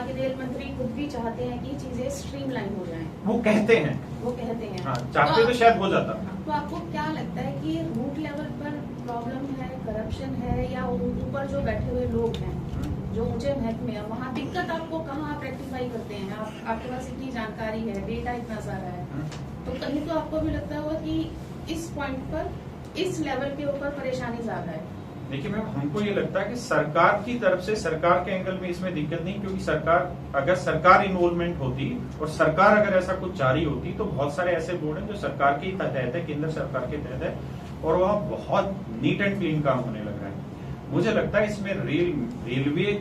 हालांकि रेल मंत्री खुद भी चाहते हैं कि चीजें स्ट्रीमलाइन हो जाएं। वो कहते हैं हाँ, चाहते तो शायद हो जाता। तो आपको क्या लगता है कि रूट लेवल पर प्रॉब्लम है, करप्शन है, या ऊपर जो बैठे हुए लोग हैं जो ऊंचे महकमे है, वहाँ दिक्कत आपको कहाँ आप रेक्टिफाई करते हैं? आपके पास इतनी जानकारी है, डेटा इतना सारा है, तो कहीं तो आपको भी लगता होगा कि इस पॉइंट पर, इस लेवल के ऊपर परेशानी ज्यादा है। देखिए मैम, हमको ये लगता है कि सरकार की तरफ से, सरकार के एंगल में इसमें दिक्कत नहीं, क्योंकि अगर सरकार इन्वॉल्वमेंट होती और सरकार अगर ऐसा कुछ जारी होती तो बहुत सारे ऐसे बोर्ड हैं जो सरकार के तहत है, केंद्र सरकार के तहत है, और वहाँ बहुत नीट एंड क्लीन काम होने लग रहा है। मुझे लगता है इसमें रेलवे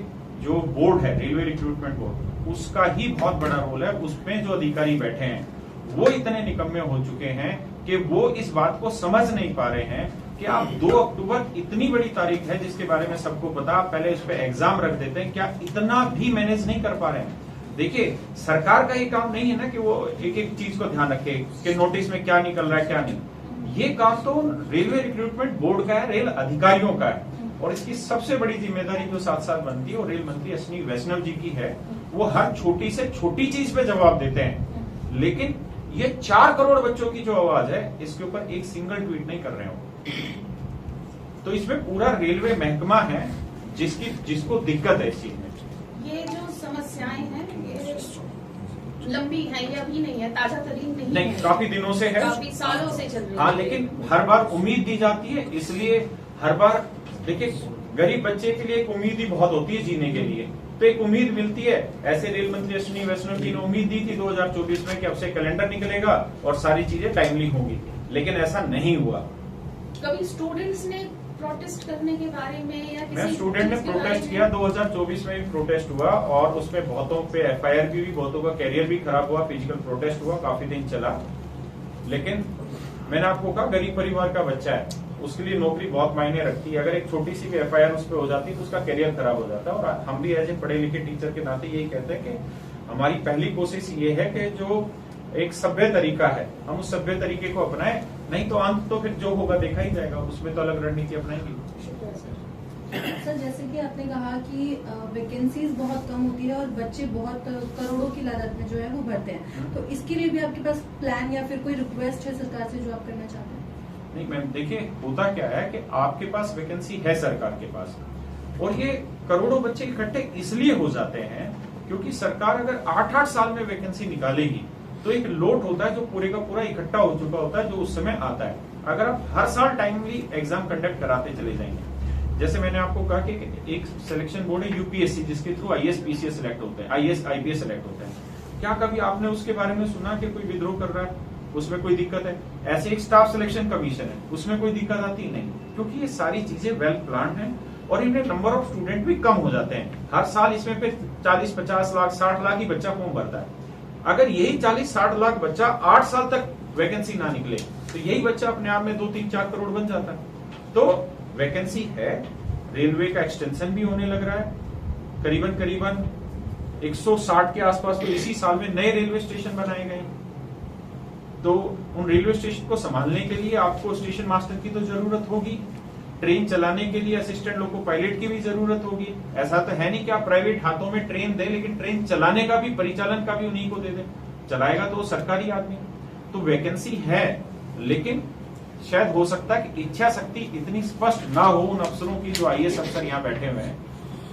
जो बोर्ड है, रेलवे रिक्रूटमेंट बोर्ड, उसका ही बहुत बड़ा रोल है। उसमें जो अधिकारी बैठे हैं वो इतने निकम्मे हो चुके हैं कि वो इस बात को समझ नहीं पा रहे हैं कि आप 2 अक्टूबर इतनी बड़ी तारीख है जिसके बारे में सबको पता, आप पहले इस पे एग्जाम रख देते हैं, क्या इतना भी मैनेज नहीं कर पा रहे हैं? देखिए, सरकार का ये काम नहीं है ना कि वो एक एक चीज को ध्यान रखे कि नोटिस में क्या निकल रहा है क्या नहीं। ये काम तो रेलवे रिक्रूटमेंट बोर्ड का है, रेल अधिकारियों का है, और इसकी सबसे बड़ी जिम्मेदारी जो साथ साथ बनती है वो रेल मंत्री अश्विनी वैष्णव जी की है। वो हर छोटी से छोटी चीज पे जवाब देते हैं, लेकिन ये 4 करोड़ बच्चों की जो आवाज है इसके ऊपर एक सिंगल ट्वीट नहीं कर रहे हो। तो इसमें पूरा रेलवे महकमा है जिसको दिक्कत है इस चीज में। ये जो समस्याएं हैं ये लंबी है, ये अभी नहीं है, ताजा तरीन नहीं है, काफी दिनों से है, काफी सालों से चल रही है। हाँ, लेकिन हर बार उम्मीद दी जाती है, इसलिए हर बार देखिए, गरीब बच्चे के लिए एक उम्मीद ही बहुत होती है जीने के लिए, तो एक उम्मीद मिलती है। ऐसे रेल मंत्री अश्विनी वैष्णव जी ने उम्मीद दी थी 2024 में कि अब से कैलेंडर निकलेगा और सारी चीजें टाइमली होंगी, लेकिन ऐसा नहीं हुआ। कभी स्टूडेंट्स ने प्रोटेस्ट करने के बारे में या किसी स्टूडेंट ने प्रोटेस्ट किया, 2024 में भी प्रोटेस्ट हुआ, और उसमें बहुतों पे FIR भी हुई, बहुतों का कैरियर भी खराब हुआ, फिजिकल प्रोटेस्ट हुआ, काफी दिन चला। लेकिन मैंने आपको कहा, गरीब परिवार का बच्चा है, उसके लिए नौकरी बहुत मायने रखती है। अगर एक छोटी सी भी FIR उस पर हो जाती तो उसका करियर खराब हो जाता है। और हम भी एज ए पढ़े लिखे टीचर के नाते यही कहते हैं कि हमारी पहली कोशिश ये है कि जो एक सभ्य तरीका है हम उस सभ्य तरीके को अपनाएं, नहीं तो अंत तो फिर जो होगा देखा ही जाएगा, उसमें तो अलग रणनीति अपनाएंगे। सर, जैसे कि आपने कहा कि वैकेंसीज बहुत कम होती है और बच्चे बहुत करोड़ों की लागत में जो है वो भरते हैं, तो इसके लिए भी आपके पास प्लान या फिर कोई रिक्वेस्ट है सरकार से जो आप करना चाहते हैं? नहीं मैम, देखिए होता क्या है कि आपके पास वैकेंसी है सरकार के पास, और ये करोड़ों बच्चे इकट्ठे इसलिए हो जाते हैं क्योंकि सरकार अगर 8-8 साल में वैकेंसी निकालेगी तो एक लोट होता है जो पूरे का पूरा इकट्ठा हो चुका होता है, जो उस समय आता है। अगर आप हर साल टाइमली एग्जाम कंडक्ट कराते चले जाएंगे, जैसे मैंने आपको कहा कि एक सिलेक्शन बोर्ड है UPSC, जिसके थ्रू IAS PCS सिलेक्ट होते हैं, IAS IPS सिलेक्ट होते हैं, क्या कभी आपने उसके बारे में सुना कि कोई विद्रोह कर रहा है, उसमें कोई दिक्कत है? ऐसे एक स्टाफ सिलेक्शन कमीशन है, उसमें कोई दिक्कत आती नहीं, क्योंकि ये सारी चीजें वेल प्लान है और इनमें नंबर ऑफ स्टूडेंट भी कम हो जाते हैं। हर साल इसमें फिर 40-50 लाख 60 लाख ही बच्चा फॉर्म भरता है। अगर यही 40-60 लाख बच्चा 8 साल तक वैकेंसी ना निकले तो यही बच्चा अपने आप में 2-3-4 करोड़ बन जाता है। तो वैकेंसी है, रेलवे का एक्सटेंशन भी होने लग रहा है, करीबन 160 के आसपास तो इसी साल में नए रेलवे स्टेशन बनाए गए। तो उन रेलवे स्टेशन को संभालने के लिए आपको स्टेशन मास्टर की तो जरूरत होगी, ट्रेन चलाने के लिए असिस्टेंट लोको पायलट की भी जरूरत होगी। ऐसा तो है नहीं कि आप प्राइवेट हाथों में ट्रेन दें, लेकिन ट्रेन चलाने का भी, परिचालन का भी उन्हीं को दे दें, चलाएगा तो सरकारी आदमी। तो वैकेंसी है, लेकिन शायद हो सकता है कि इच्छा शक्ति इतनी स्पष्ट ना हो उन अफसरों की, जो IAS अफसर यहाँ बैठे हुए हैं,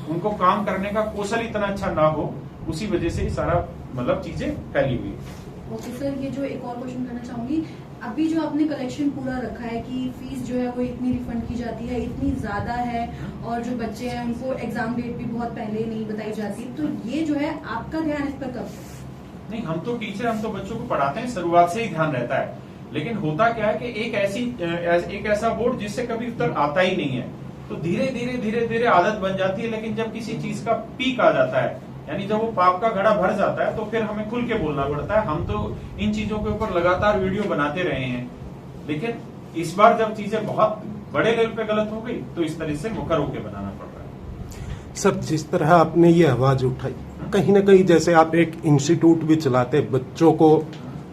उनको काम करने का कौशल इतना अच्छा ना हो, उसी वजह से सारा मतलब चीजें फैली हुई। ओके सर, ये जो एक और क्वेश्चन करना चाहूंगी, अभी जो आपने कलेक्शन पूरा रखा है कि फीस जो है वो इतनी रिफंड की जाती है, इतनी ज्यादा है, और जो बच्चे हैं उनको एग्जाम डेट भी बहुत पहले नहीं बताई जाती, तो ये जो है आपका ध्यान इस पर कब है? नहीं, हम तो टीचर, हम तो बच्चों को पढ़ाते हैं, शुरुआत से ही ध्यान रहता है, लेकिन होता क्या है कि एक ऐसा बोर्ड जिससे कभी उत्तर आता ही नहीं है, तो धीरे धीरे आदत बन जाती है। लेकिन जब किसी चीज का पीक आ जाता है, यानी जब वो पाप का घड़ा भर जाता है, तो फिर हमें खुल के बोलना पड़ता है। हम तो इन चीजों के ऊपर लगातार वीडियो बनाते रहे हैं, लेकिन इस बार जब चीजें बहुत बड़े लेवल पे गलत हो गई तो इस तरह से मुखर होकर बनाना पड़ रहा है। सर, जिस तरह आपने ये आवाज उठाई, कहीं ना कहीं जैसे आप एक इंस्टीट्यूट भी चलाते, बच्चों को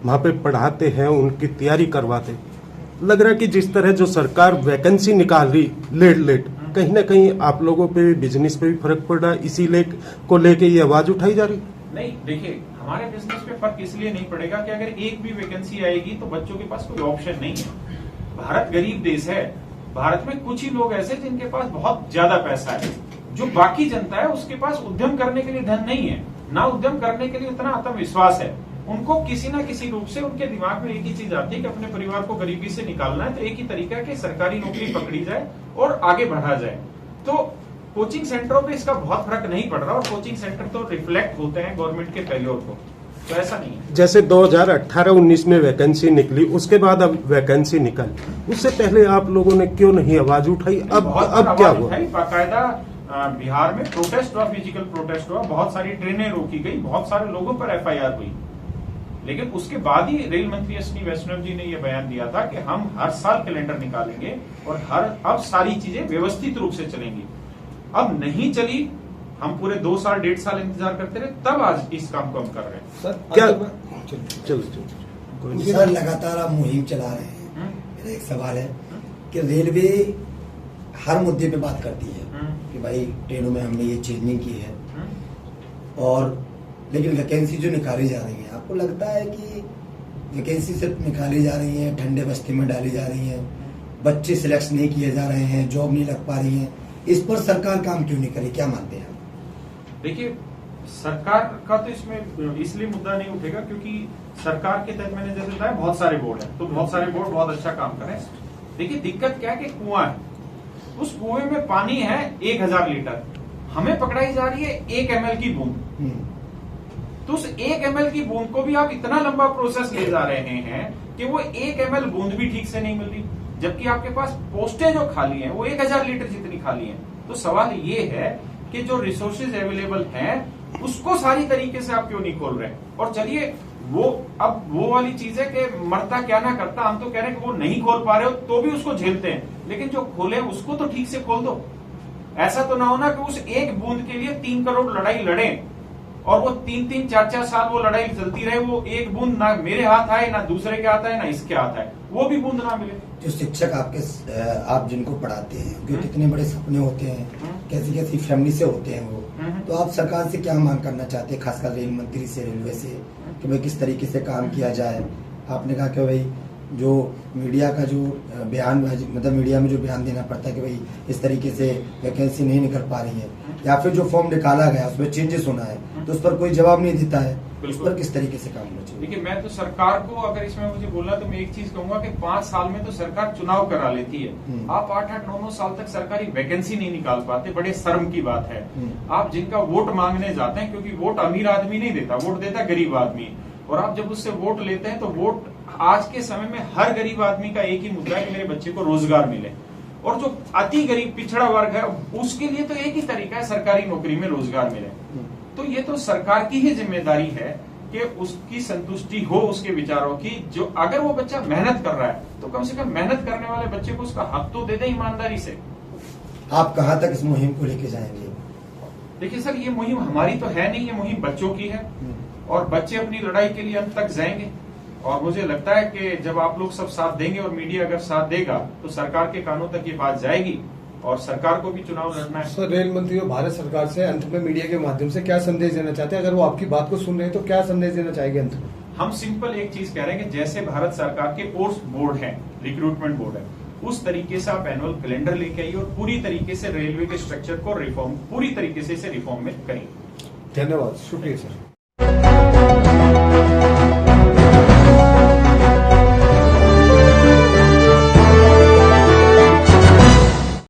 वहां पे पढ़ाते हैं, उनकी तैयारी करवाते, लग रहा है कि जिस तरह जो सरकार वैकेंसी निकाल रही लेट कहीं ना कहीं आप लोगों पे भी, बिजनेस पे भी फर्क पड़ रहा है, इसीलिए को लेके ये आवाज उठाई जा रही? नहीं, देखिए हमारे बिजनेस पे फर्क इसलिए नहीं पड़ेगा कि अगर एक भी वैकेंसी आएगी तो बच्चों के पास कोई ऑप्शन नहीं है। भारत गरीब देश है, भारत में कुछ ही लोग ऐसे जिनके पास बहुत ज्यादा पैसा है, जो बाकी जनता है उसके पास उद्यम करने के लिए धन नहीं है, ना उद्यम करने के लिए उतना आत्मविश्वास है। उनको किसी ना किसी रूप से उनके दिमाग में एक ही चीज आती है कि अपने परिवार को गरीबी से निकालना है, तो एक ही तरीका है कि सरकारी नौकरी पकड़ी जाए और आगे बढ़ा जाए। तो कोचिंग सेंटरों पे इसका बहुत फर्क नहीं पड़ रहा, और कोचिंग सेंटर तो रिफ्लेक्ट होते हैं गवर्नमेंट के फेल्योर को, तो ऐसा नहीं है। जैसे 2018-19 में वैकेंसी निकली, उसके बाद अब वैकेंसी निकल, उससे पहले आप लोगों ने क्यों नहीं आवाज उठाई? अब क्या हुआ? बाकायदा बिहार में प्रोटेस्ट हुआ, फिजिकल प्रोटेस्ट हुआ, बहुत सारी ट्रेनें रोकी गई, बहुत सारे लोगों पर एफआईआर हुई, लेकिन उसके बाद ही रेल मंत्री अश्विनी वैष्णव जी ने यह बयान दिया था कि हम हर साल कैलेंडर निकालेंगे और अब सारी चीजें व्यवस्थित रूप से चलेंगी। अब नहीं चली, हम पूरे 2 साल 1.5 साल इंतजार करते रहे, तब आज इस काम को हम कर रहे हैं। सर क्या चलो सर लगातार आप मुहिम चला रहे हैं, मेरा एक सवाल है कि रेलवे हर मुद्दे पे बात करती है कि भाई ट्रेनों में हमने ये चीज नहीं की है, और लेकिन वैकेंसी जो निकाली जा रही है, आपको लगता है कि वैकेंसी सिर्फ निकाली जा रही है, ठंडे बस्ती में डाली जा रही है, बच्चे सिलेक्ट नहीं किए जा रहे हैं, जॉब नहीं लग पा रही है, इस पर सरकार काम क्यों नहीं करे, क्या मानते हैं? देखिए, सरकार का तो इसमें इसलिए मुद्दा नहीं उठेगा क्योंकि सरकार के तहत मैंने जैसे बताया बहुत सारे बोर्ड हैं, तो बहुत सारे बोर्ड बहुत अच्छा काम कर रहे हैं। देखिए, दिक्कत क्या है कि कुआं है, उस कुएं में पानी है 1000 लीटर, हमें पकड़ाई जा रही है 1 ml की बूंद, तो उस 1 ml की बूंद को भी आप इतना लंबा प्रोसेस ले जा रहे हैं कि वो 1 ml बूंद भी ठीक से नहीं मिल रही, जबकि आपके पास पोस्टें जो खाली हैं वो 1000 लीटर जितनी खाली हैं। तो सवाल ये है कि जो रिसोर्सेज अवेलेबल हैं उसको सारी तरीके से आप क्यों नहीं खोल रहे? और चलिए, अब वो वाली चीज है कि मरता क्या ना करता, हम तो कह रहे हैं कि वो नहीं खोल पा रहे हो तो भी उसको झेलते हैं, लेकिन जो खोले उसको तो ठीक से खोल दो। ऐसा तो ना हो ना कि उस एक बूंद के लिए 3 करोड़ लड़ाई लड़े और वो 3-3, 4-4 साल वो लड़ाई चलती रहे, वो एक बूंद ना मेरे हाथ आए, ना दूसरे के हाथ आए, ना इसके हाथ आए, वो भी बूंद ना मिले। जो शिक्षक आप जिनको पढ़ाते हैं, जो कितने बड़े सपने होते हैं, कैसी कैसी फैमिली से होते हैं वो, तो आप सरकार से क्या मांग करना चाहते हैं, खासकर रेल मंत्री से, रेलवे से, कि भाई किस तरीके से काम किया जाए? आपने कहा कि भाई जो मीडिया का जो बयान, मतलब मीडिया में जो बयान देना पड़ता है कि भाई इस तरीके से वैकेंसी नहीं निकल पा रही है, या फिर जो फॉर्म निकाला गया उसमें चेंजेस होना है तो उस पर कोई जवाब नहीं देता है, उस पर किस तरीके से काम होना चाहिए? देखिए, मैं तो सरकार को, अगर इसमें मुझे बोलना तो मैं एक चीज कहूंगा कि 5 साल में तो सरकार चुनाव करा लेती है, आप 8-8, 9-9 साल तक सरकारी वैकेंसी नहीं निकाल पाते, बड़े शर्म की बात है। आप जिनका वोट मांगने जाते हैं, क्योंकि वोट अमीर आदमी नहीं देता, वोट देता गरीब आदमी, और आप जब उससे वोट लेते हैं तो वोट, आज के समय में हर गरीब आदमी का एक ही मुद्दा है कि मेरे बच्चे को रोजगार मिले, और जो अति गरीब पिछड़ा वर्ग है उसके लिए तो एक ही तरीका है, सरकारी नौकरी में रोजगार मिले। तो ये तो सरकार की ही जिम्मेदारी है कि उसकी संतुष्टि हो उसके विचारों की, जो अगर वो बच्चा मेहनत कर रहा है तो कम से कम मेहनत करने वाले बच्चे को उसका हक तो दे दे ईमानदारी से। आप कहाँ तक इस मुहिम को लेके जाएंगे? देखिए सर, ये मुहिम हमारी तो है नहीं, ये मुहिम बच्चों की है, और बच्चे अपनी लड़ाई के लिए अंत तक जाएंगे, और मुझे लगता है कि जब आप लोग सब साथ देंगे और मीडिया अगर साथ देगा तो सरकार के कानों तक ये बात जाएगी, और सरकार को भी चुनाव लड़ना है। सर, रेल मंत्री और भारत सरकार से अंत में मीडिया के माध्यम से क्या संदेश देना चाहते हैं? अगर वो आपकी बात को सुन रहे हैं तो क्या संदेश देना चाहेंगे अंत में? हम सिंपल एक चीज कह रहे हैं कि जैसे भारत सरकार के कोर्स बोर्ड है, रिक्रूटमेंट बोर्ड है, उस तरीके से आप एनुअल कैलेंडर लेके आइए और पूरी तरीके से रेलवे के स्ट्रक्चर को रिफॉर्म, पूरी तरीके से इसे रिफॉर्म में करिए। धन्यवाद, शुक्रिया सर।